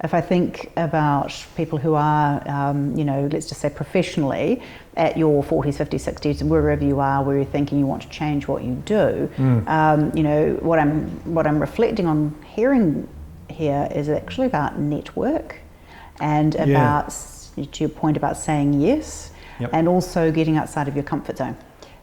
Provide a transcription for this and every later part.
if I think about people who are, let's just say professionally at your 40s, 50s, 60s, wherever you are, where you're thinking you want to change what you do, what I'm reflecting on hearing here is actually about network and about, to your point about saying yes, and also getting outside of your comfort zone.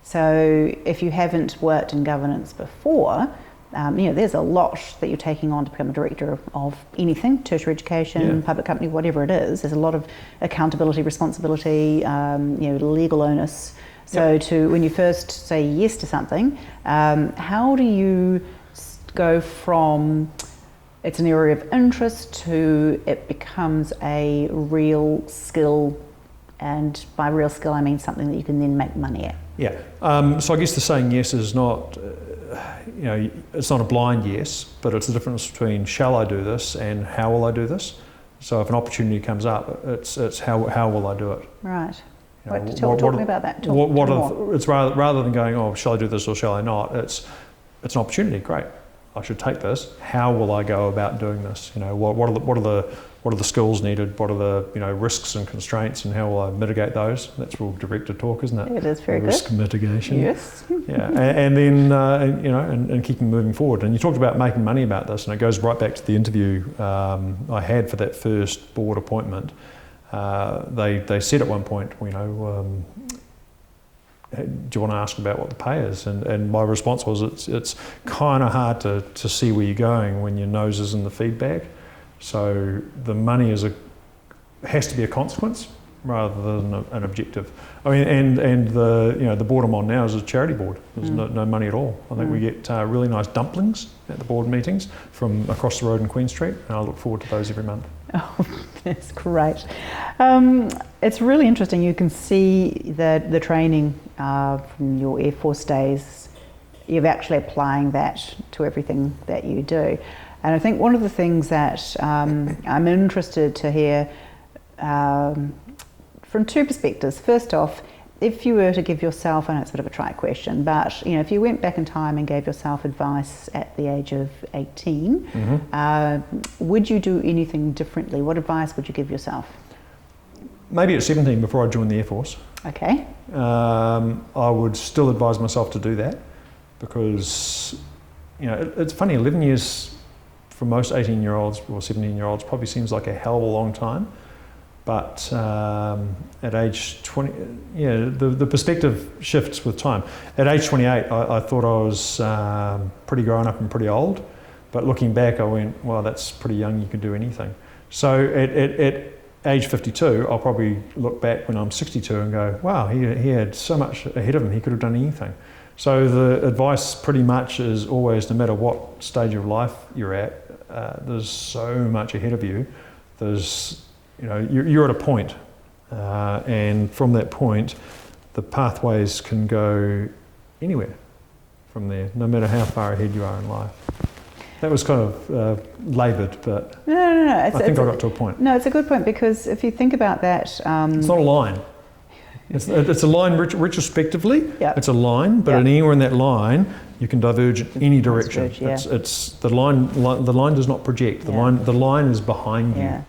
So if you haven't worked in governance before, there's a lot that you're taking on to become a director of anything, tertiary education, public company, whatever it is. There's a lot of accountability, responsibility, legal onus. So when you first say yes to something, how do you go from it's an area of interest to it becomes a real skill, and by real skill I mean something that you can then make money at? So I guess the saying yes is not, it's not a blind yes, but it's the difference between shall I do this and how will I do this. So if an opportunity comes up, it's how will I do it. Right. Talk me about that. It's rather than going, oh, shall I do this or shall I not? It's an opportunity. Great, I should take this. How will I go about doing this? What are the skills needed? What are the risks and constraints, and how will I mitigate those? That's real director talk, isn't it? It is very good. Risk mitigation. Yes. And then and keeping moving forward. And you talked about making money about this, and it goes right back to the interview I had for that first board appointment. They said at one point, do you want to ask about what the pay is? And my response was, it's kind of hard to see where you're going when your nose is in the feedback. So the money has to be a consequence rather than an objective. I mean, and the board I'm on now is a charity board. There's no money at all. I think we get really nice dumplings at the board meetings from across the road in Queen Street, and I look forward to those every month. Oh, that's great. It's really interesting. You can see the training from your Air Force days. You're actually applying that to everything that you do. And I think one of the things that I'm interested to hear from two perspectives. First off, if you were to give yourself, I know it's a bit of a trite question, but if you went back in time and gave yourself advice at the age of 18, would you do anything differently? What advice would you give yourself? Maybe at 17 before I joined the Air Force. Okay. I would still advise myself to do that because, it's funny, 11 years for most 18-year-olds or 17-year-olds probably seems like a hell of a long time. But at age 20, the perspective shifts with time. At age 28, I thought I was pretty grown up and pretty old. But looking back, I went, well, that's pretty young, you can do anything. So at age 52, I'll probably look back when I'm 62 and go, wow, he had so much ahead of him, he could have done anything. So the advice pretty much is always, no matter what stage of life you're at, there's so much ahead of you. You're at a point, and from that point, the pathways can go anywhere from there, no matter how far ahead you are in life. That was kind of laboured, but no. I think I got to a point. No, it's a good point, because if you think about that... it's not a line. It's a line retrospectively. Yep. It's a line, but anywhere in that line, you can diverge in any direction. It's the line. The line does not project. The line is behind you.